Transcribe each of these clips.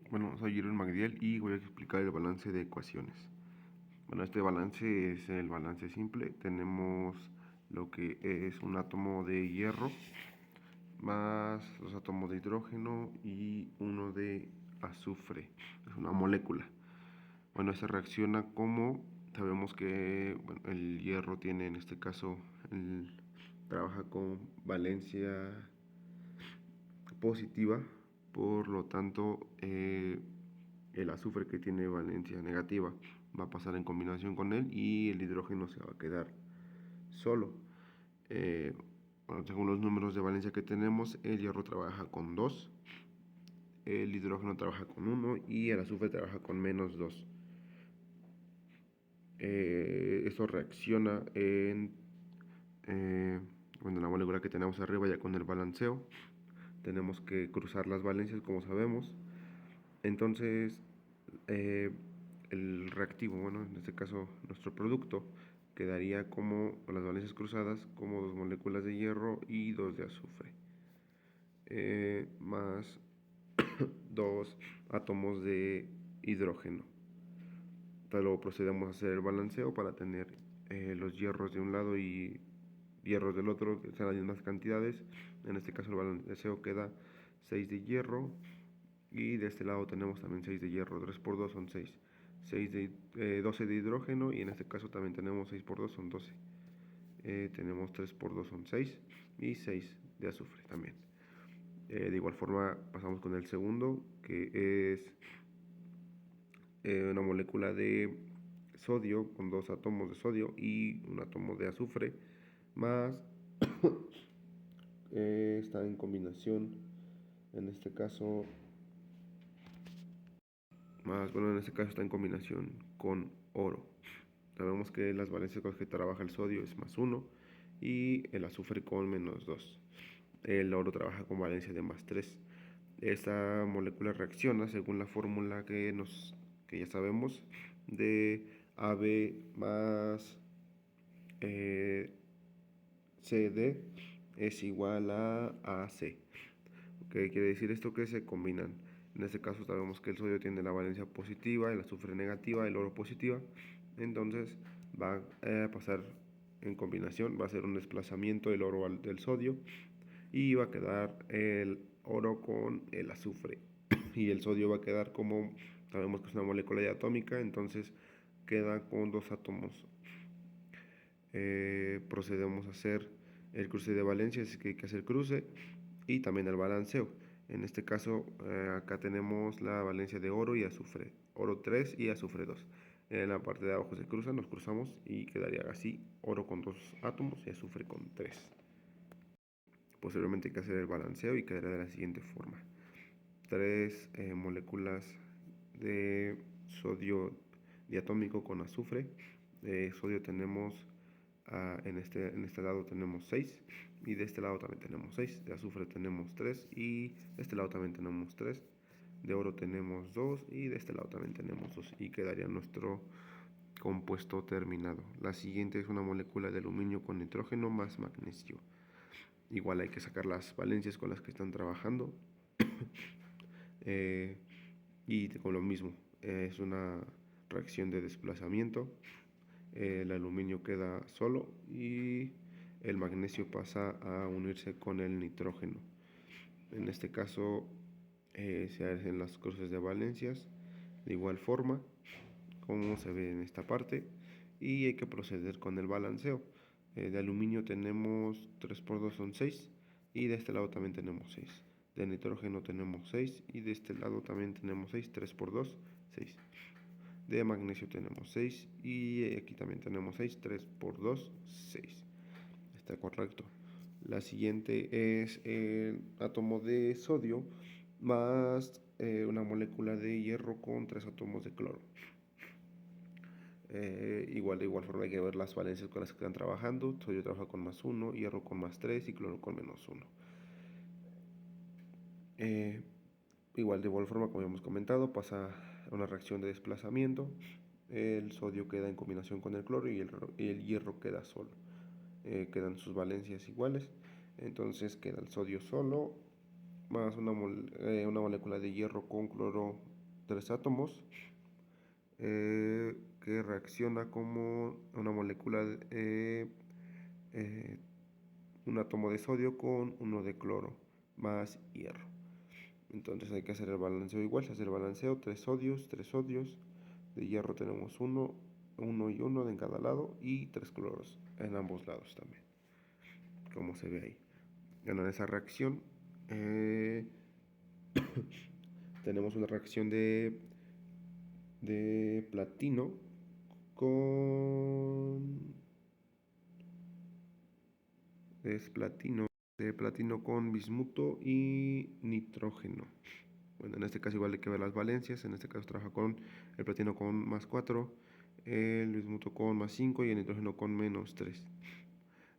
Bueno, soy Jeroen Magdiel y voy a explicar el balance de ecuaciones. Bueno, este balance es el balance simple. Tenemos lo que es un átomo de hierro más los átomos de hidrógeno y uno de azufre. Es una molécula. Bueno, esta reacciona como sabemos que el hierro tiene, en este caso, trabaja con valencia positiva, por lo tanto, el azufre, que tiene valencia negativa, va a pasar en combinación con él y el hidrógeno se va a quedar solo. Bueno, según los números de valencia que tenemos, el hierro trabaja con 2, el hidrógeno trabaja con 1 y el azufre trabaja con -2. Esto reacciona bueno, la molécula que tenemos arriba. Ya con el balanceo tenemos que cruzar las valencias, como sabemos. Entonces, el reactivo, bueno, en este caso nuestro producto, quedaría como, con las valencias cruzadas, como 2 moléculas de hierro y 2 de azufre, más 2 átomos de hidrógeno. Entonces luego procedemos a hacer el balanceo para tener los hierros de un lado y hierros del otro, que sean las mismas cantidades. En este caso el balanceo queda 6 de hierro y de este lado tenemos también 6 de hierro. 3 por 2 son 6. 12 de hidrógeno, y en este caso también tenemos 6 por 2 son 12. Tenemos 3 por 2 son 6 y 6 de azufre también. De igual forma pasamos con el segundo, que es una molécula de sodio con 2 átomos de sodio y un átomo de azufre, más está en combinación, en este caso, está en combinación con oro. Sabemos que las valencias con las que trabaja el sodio es +1 y el azufre con -2. El oro trabaja con valencia de +3. Esta molécula reacciona según la fórmula que ya sabemos, de AB más CD es igual a AC. ¿Qué quiere decir esto? Que se combinan. En este caso sabemos que el sodio tiene la valencia positiva, el azufre negativa, el oro positiva. Entonces va a pasar en combinación, va a ser un desplazamiento del oro del sodio, y va a quedar el oro con el azufre. Y el sodio va a quedar, como sabemos que es una molécula diatómica, entonces queda con 2 átomos. Procedemos a hacer el cruce de valencias, es que hay que hacer cruce, y también el balanceo. En este caso, acá tenemos la valencia de oro y azufre, oro 3 y azufre 2. En la parte de abajo se cruzan, nos cruzamos y quedaría así: oro con 2 átomos y azufre con 3. Posteriormente hay que hacer el balanceo y quedará de la siguiente forma: 3 moléculas de sodio diatómico con azufre. De sodio tenemos, en este lado tenemos 6, y de este lado también tenemos 6. De azufre tenemos 3 y de este lado también tenemos 3. De oro tenemos 2 y de este lado también tenemos 2, y quedaría nuestro compuesto terminado. La siguiente es una molécula de aluminio con nitrógeno más magnesio. Igual hay que sacar las valencias con las que están trabajando. Y con lo mismo, es una reacción de desplazamiento. El aluminio queda solo y el magnesio pasa a unirse con el nitrógeno. En este caso, se hacen las cruces de valencias de igual forma como se ve en esta parte, y hay que proceder con el balanceo. De aluminio tenemos 3 por 2 son 6, y de este lado también tenemos 6. De nitrógeno tenemos 6 y de este lado también tenemos 6. 3 por 2, 6. De magnesio tenemos 6 y aquí también tenemos 6. 3 por 2, 6. Está correcto. La siguiente es el átomo de sodio más una molécula de hierro con 3 átomos de cloro. De igual forma hay que ver las valencias con las que están trabajando. Sodio trabaja con +1, hierro con +3 y cloro con -1. De igual forma, como hemos comentado, pasa una reacción de desplazamiento. El sodio queda en combinación con el cloro y el hierro queda solo. Quedan sus valencias iguales. Entonces queda el sodio solo más una molécula de hierro con cloro tres átomos que reacciona como una molécula, un átomo de sodio con uno de cloro más hierro. Entonces hay que hacer el balanceo igual, se hace el balanceo, tres sodios, de hierro tenemos uno y uno de en cada lado y tres cloros en ambos lados también, como se ve ahí. En esa reacción tenemos una reacción de platino con es platino de platino con bismuto y nitrógeno. Bueno, en este caso igual hay que ver las valencias. En este caso trabaja con el platino con +4, el bismuto con +5 y el nitrógeno con -3.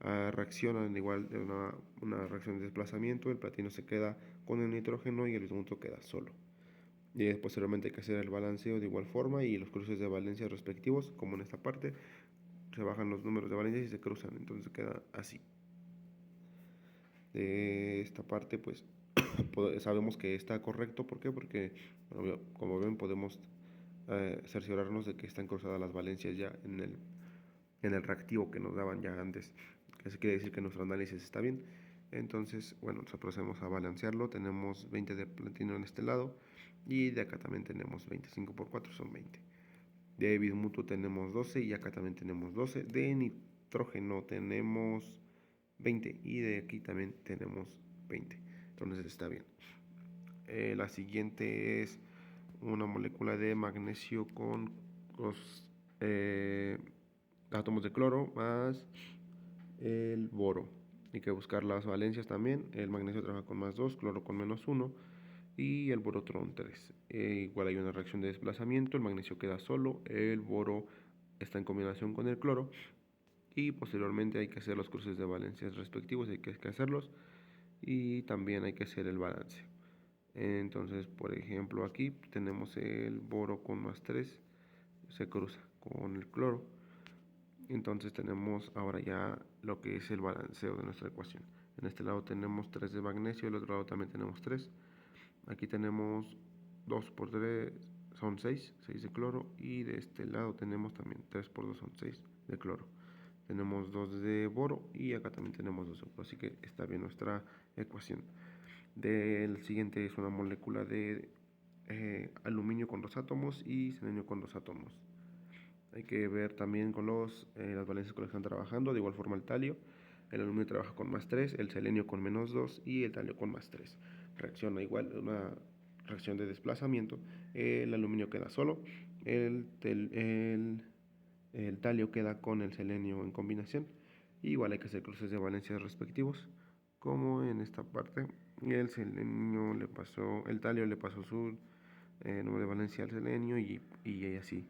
Reaccionan igual de una reacción de desplazamiento. El platino se queda con el nitrógeno y el bismuto queda solo. Y posteriormente hay que hacer el balanceo de igual forma y los cruces de valencias respectivos, como en esta parte, se bajan los números de valencias y se cruzan, entonces queda así. De esta parte pues sabemos que está correcto. ¿Por qué? Porque bueno, como ven podemos cerciorarnos de que están cruzadas las valencias ya en el reactivo que nos daban ya antes. Eso quiere decir que nuestro análisis está bien. Entonces, bueno, nosotros procedemos a balancearlo. Tenemos 20 de platino en este lado y de acá también tenemos 25 por 4 son 20. De bismuto tenemos 12 y acá también tenemos 12. De nitrógeno tenemos 20 y de aquí también tenemos 20. Entonces está bien. La siguiente es una molécula de magnesio con los átomos de cloro más el boro. Hay que buscar las valencias también. El magnesio trabaja con +2, cloro con -1 y el borotron 3. Igual hay una reacción de desplazamiento, el magnesio queda solo, el boro está en combinación con el cloro y posteriormente hay que hacer los cruces de valencias respectivos, hay que hacerlos y también hay que hacer el balance. Entonces, por ejemplo, aquí tenemos el boro con +3, se cruza con el cloro. Entonces tenemos ahora ya lo que es el balanceo de nuestra ecuación. En este lado tenemos 3 de magnesio, en el otro lado también tenemos 3. Aquí tenemos 2 por 3 son 6 de cloro y de este lado tenemos también 3 por 2 son 6 de cloro. Tenemos 2 de boro y acá también tenemos 2 de boro, así que está bien nuestra ecuación. El siguiente es una molécula de aluminio con 2 átomos y selenio con 2 átomos. Hay que ver también con las valencias con las que están trabajando. De igual forma el talio. El aluminio trabaja con +3, el selenio con -2 y el talio con +3. Reacciona igual, una reacción de desplazamiento. El aluminio queda solo. El talio queda con el selenio en combinación. Igual hay que hacer cruces de valencias respectivos, como en esta parte. El talio le pasó su número de valencia al selenio y así,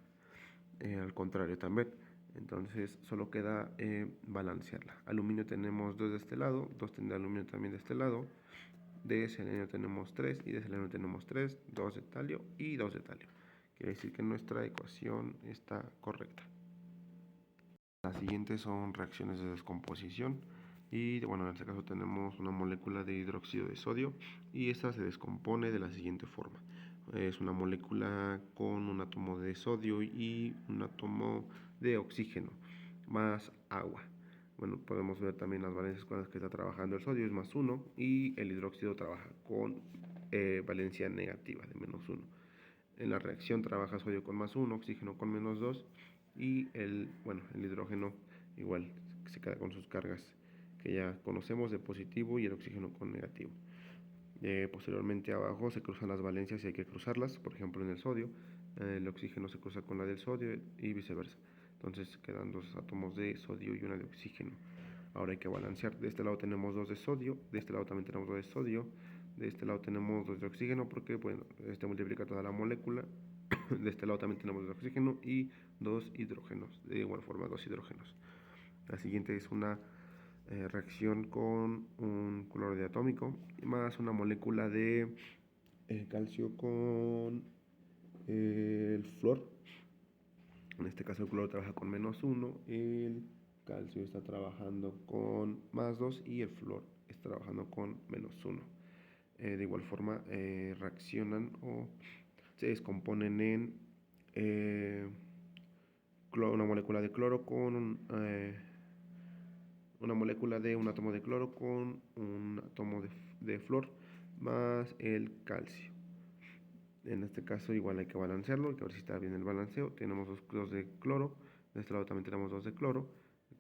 al contrario también. Entonces solo queda balancearla. Aluminio tenemos 2 de este lado, 2 de aluminio también de este lado. De selenio tenemos 3 y de selenio tenemos 3, 2 de talio y 2 de talio. Quiere decir que nuestra ecuación está correcta. Las siguientes son reacciones de descomposición y bueno, en este caso tenemos una molécula de hidróxido de sodio y esta se descompone de la siguiente forma. Es una molécula con un átomo de sodio y un átomo de oxígeno más agua. Bueno, podemos ver también las valencias con las que está trabajando el sodio, es +1 y el hidróxido trabaja con valencia negativa de -1. En la reacción trabaja sodio con +1, oxígeno con -2 y el hidrógeno igual se queda con sus cargas que ya conocemos de positivo y el oxígeno con negativo. Posteriormente abajo se cruzan las valencias y hay que cruzarlas. Por ejemplo, en el sodio el oxígeno se cruza con la del sodio y viceversa. Entonces quedan 2 átomos de sodio y una de oxígeno. Ahora hay que balancear. De este lado tenemos 2 de sodio, de este lado también tenemos 2 de sodio, de este lado tenemos 2 de oxígeno porque bueno, este multiplica toda la molécula. De este lado también tenemos 2 de oxígeno y 2 hidrógenos, de igual forma 2 hidrógenos. La siguiente es una reacción con un cloro diatómico más una molécula de calcio con el flúor. En este caso el cloro trabaja con -1, el calcio está trabajando con +2 y el flúor está trabajando con -1. De igual forma reaccionan o se descomponen en una molécula de cloro con una molécula de un átomo de cloro con un átomo de flúor más el calcio. En este caso igual hay que balancearlo, hay que ver si está bien el balanceo. Tenemos dos de cloro, de este lado también tenemos 2 de cloro,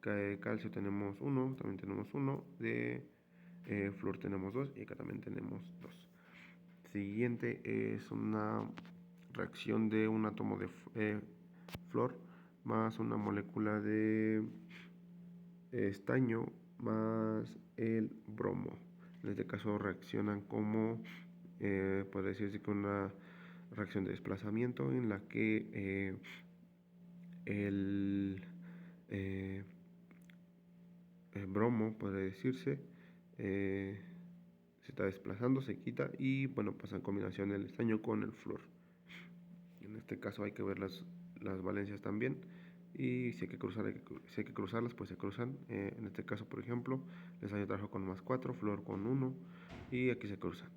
de calcio tenemos 1, también tenemos 1, de flúor tenemos 2 y acá también tenemos 2. Siguiente es una reacción de un átomo de flúor más una molécula de estaño más el bromo. En este caso reaccionan como, puede decirse que una reacción de desplazamiento en la que el bromo, puede decirse, se está desplazando, se quita y bueno, pasa en combinación el estaño con el flúor. En este caso hay que ver las valencias también y si hay que cruzarlas, pues se cruzan. En este caso, por ejemplo, el estaño trabaja con más 4, flúor con 1 y aquí se cruzan.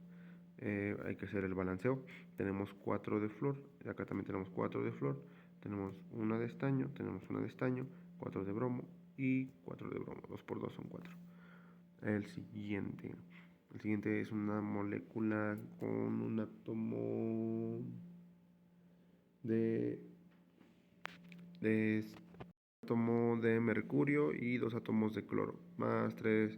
Hay que hacer el balanceo. Tenemos 4 de flúor, acá también tenemos 4 de flúor, tenemos una de estaño, 4 de bromo y 4 de bromo. 2 por 2 son 4. El siguiente es una molécula con un átomo de átomo de mercurio y 2 átomos de cloro, más 3,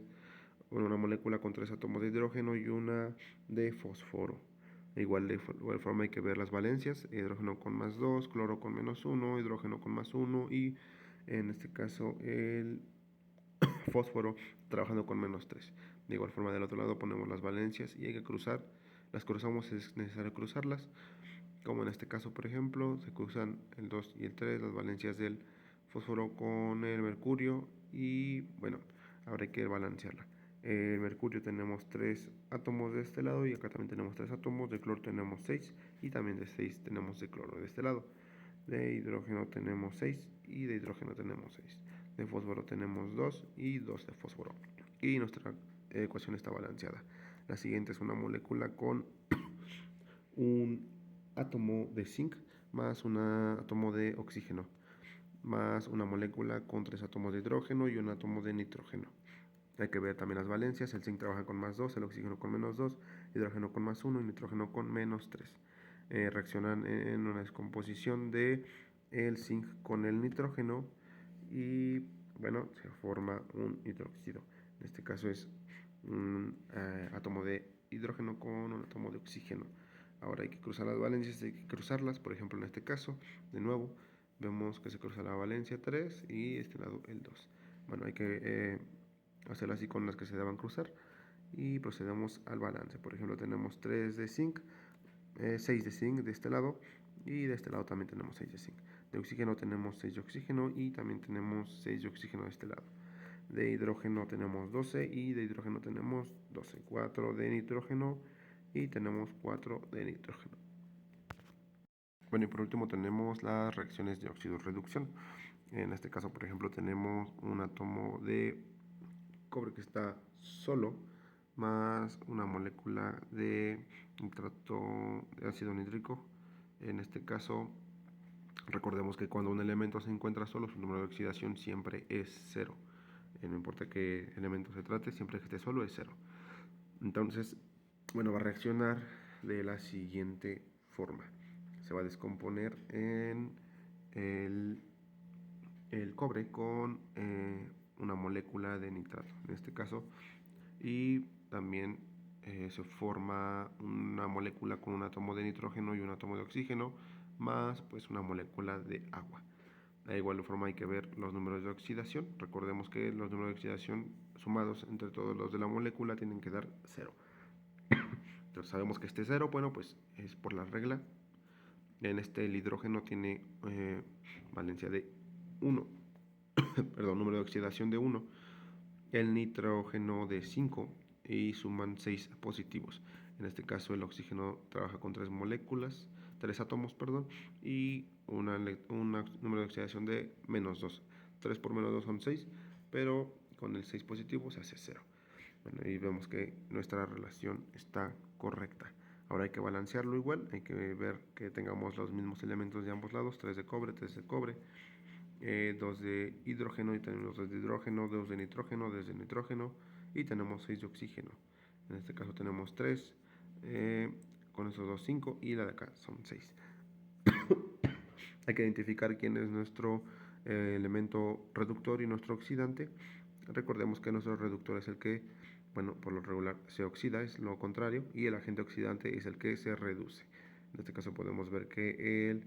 bueno, una molécula con 3 átomos de hidrógeno y una de fósforo. De igual forma hay que ver las valencias, hidrógeno con más 2, cloro con menos 1, hidrógeno con más 1 y en este caso el fósforo trabajando con menos 3. De igual forma del otro lado ponemos las valencias y hay que cruzar, las cruzamos, es necesario cruzarlas, como en este caso por ejemplo, se cruzan el 2 y el 3, las valencias del fósforo con el mercurio y bueno, ahora hay que balancearla. El mercurio tenemos 3 átomos de este lado y acá también tenemos 3 átomos, de cloro tenemos 6 y también de 6 tenemos de cloro de este lado. De hidrógeno tenemos 6 y de hidrógeno tenemos 6. De fósforo tenemos 2 y 2 de fósforo. Y nuestra ecuación está balanceada. La siguiente es una molécula con un átomo de zinc más un átomo de oxígeno, más una molécula con 3 átomos de hidrógeno y un átomo de nitrógeno. Hay que ver también las valencias, el zinc trabaja con más 2, el oxígeno con menos 2, hidrógeno con más 1 y nitrógeno con menos 3. Reaccionan en una descomposición de el zinc con el nitrógeno y bueno, se forma un hidróxido. En este caso es un átomo de hidrógeno con un átomo de oxígeno. Ahora hay que cruzar las valencias, hay que cruzarlas, por ejemplo en este caso, de nuevo, vemos que se cruza la valencia 3 y este lado el 2. Bueno, hay que hacerlo así con las que se deban cruzar y procedemos al balance. Por ejemplo, tenemos 3 de zinc, 6 de zinc de este lado y de este lado también tenemos 6 de zinc. De oxígeno tenemos 6 de oxígeno y también tenemos 6 de oxígeno de este lado. De hidrógeno tenemos 12 y de hidrógeno tenemos 12. 4 de nitrógeno y tenemos 4 de nitrógeno. Bueno, y por último tenemos las reacciones de óxido-reducción. En este caso, por ejemplo, tenemos un átomo de cobre que está solo, más una molécula de nitrato de ácido nítrico. En este caso, recordemos que cuando un elemento se encuentra solo, su número de oxidación siempre es 0. No importa qué elemento se trate, siempre que esté solo es 0. Entonces, bueno, va a reaccionar de la siguiente forma. Se va a descomponer en el cobre con una molécula de nitrato, en este caso, y también se forma una molécula con un átomo de nitrógeno y un átomo de oxígeno, más pues una molécula de agua. De igual forma hay que ver los números de oxidación. Recordemos que los números de oxidación sumados entre todos los de la molécula tienen que dar 0. Entonces sabemos que este 0, bueno, pues es por la regla. En este el hidrógeno tiene valencia de 1, perdón, número de oxidación de 1, el nitrógeno de 5 y suman 6 positivos. En este caso el oxígeno trabaja con 3 moléculas, 3 átomos, perdón, y un número de oxidación de menos 2. 3 por menos 2 son 6, pero con el 6 positivo se hace 0. Bueno, y vemos que nuestra relación está correcta. Ahora hay que balancearlo igual, hay que ver que tengamos los mismos elementos de ambos lados, 3 de cobre, 3 de cobre, 2 de hidrógeno y tenemos 2 de hidrógeno, 2 de nitrógeno, 2 de nitrógeno y tenemos 6 de oxígeno. En este caso tenemos 3, con esos 2, 5 y la de acá son 6. Hay que identificar quién es nuestro elemento reductor y nuestro oxidante. Recordemos que nuestro reductor es el que, bueno, por lo regular se oxida, es lo contrario, y el agente oxidante es el que se reduce. En este caso podemos ver que el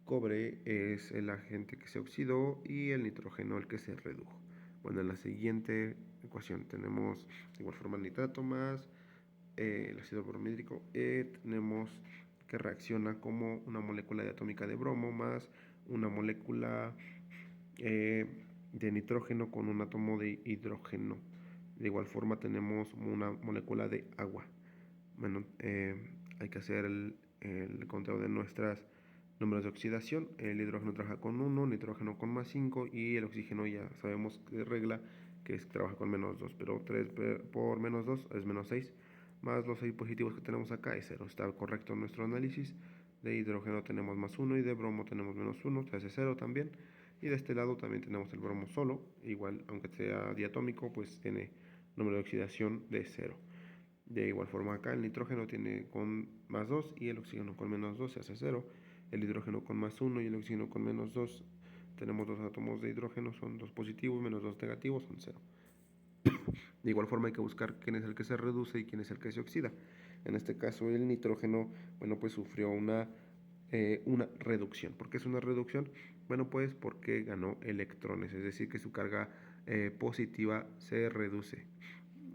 cobre es el agente que se oxidó y el nitrógeno el que se redujo. Bueno, en la siguiente ecuación tenemos de igual forma el nitrato más el ácido bromídrico, tenemos que reacciona como una molécula atómica de bromo más una molécula de nitrógeno con un átomo de hidrógeno. De igual forma tenemos una molécula de agua. Bueno, hay que hacer el conteo de nuestros números de oxidación. El hidrógeno trabaja con 1, nitrógeno con más 5 y el oxígeno ya sabemos que regla que trabaja con menos 2, pero 3 por menos 2 es menos 6, más los 6 positivos que tenemos acá es 0. Está correcto nuestro análisis. De hidrógeno tenemos más 1 y de bromo tenemos menos 1, se hace 0 también. Y de este lado también tenemos el bromo solo, igual aunque sea diatómico, pues tiene número de oxidación de 0. De igual forma acá el nitrógeno tiene con más 2 y el oxígeno con menos 2 se hace 0. El hidrógeno con más 1 y el oxígeno con menos 2. Tenemos dos átomos de hidrógeno, son 2 positivos menos 2 negativos, son 0. De igual forma hay que buscar quién es el que se reduce y quién es el que se oxida. En este caso el nitrógeno, bueno, pues sufrió una reducción. ¿Por qué es una reducción? Bueno, pues porque ganó electrones, es decir, que su carga positiva se reduce.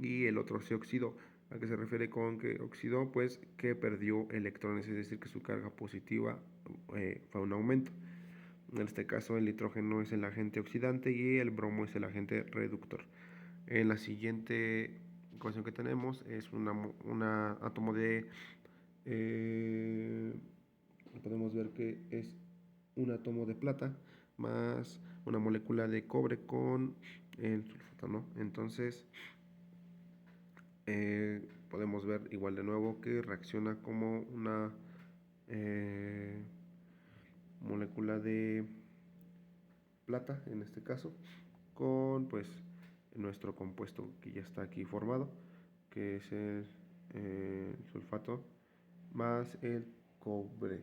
Y el otro se oxidó. ¿A qué se refiere con que oxidó? Pues que perdió electrones, es decir, que su carga positiva fue un aumento. En este caso el nitrógeno es el agente oxidante y el bromo es el agente reductor. En la siguiente ecuación que tenemos es un átomo de... podemos ver que es un átomo de plata más una molécula de cobre con el sulfato, ¿no? Entonces podemos ver igual de nuevo que reacciona como una molécula de plata en este caso con pues nuestro compuesto que ya está aquí formado, que es el sulfato más el cobre.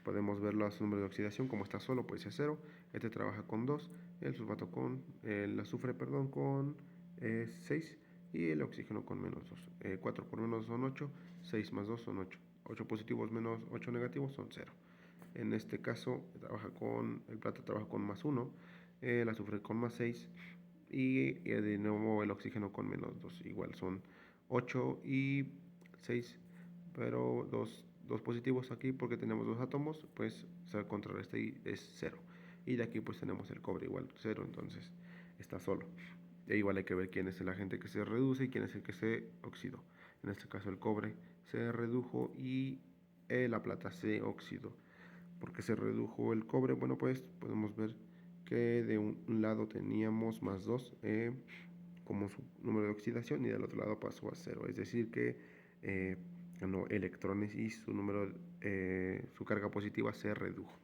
Podemos ver los números de oxidación, como está solo puede ser 0, este trabaja con 2, el sulfato con el azufre, perdón, con 6 y el oxígeno con menos 2. 4 por menos 2 son 8, 6 más 2 son 8. 8 positivos menos 8 negativos son 0. En este caso el plata trabaja con más 1, el azufre con más 6 y de nuevo el oxígeno con menos 2. Igual son 8 y 6, pero 2 positivos aquí porque tenemos 2 átomos, pues se contrarresta y es 0. Y de aquí pues tenemos el cobre igual 0, entonces está solo. E igual hay que ver quién es el agente que se reduce y quién es el que se oxidó. En este caso el cobre se redujo y la plata se oxidó. ¿Por qué se redujo el cobre? Bueno, pues podemos ver que de un lado teníamos más 2 como su número de oxidación y del otro lado pasó a 0. Es decir que ganó electrones y su carga positiva se redujo.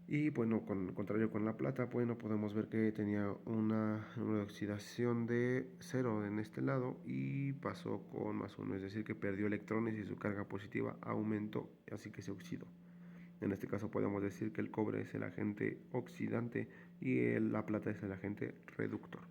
Y bueno, contrario con la plata, bueno, podemos ver que tenía una número de oxidación de 0 en este lado y pasó con más 1, es decir que perdió electrones y su carga positiva aumentó, así que se oxidó. En este caso podemos decir que el cobre es el agente oxidante y la plata es el agente reductor.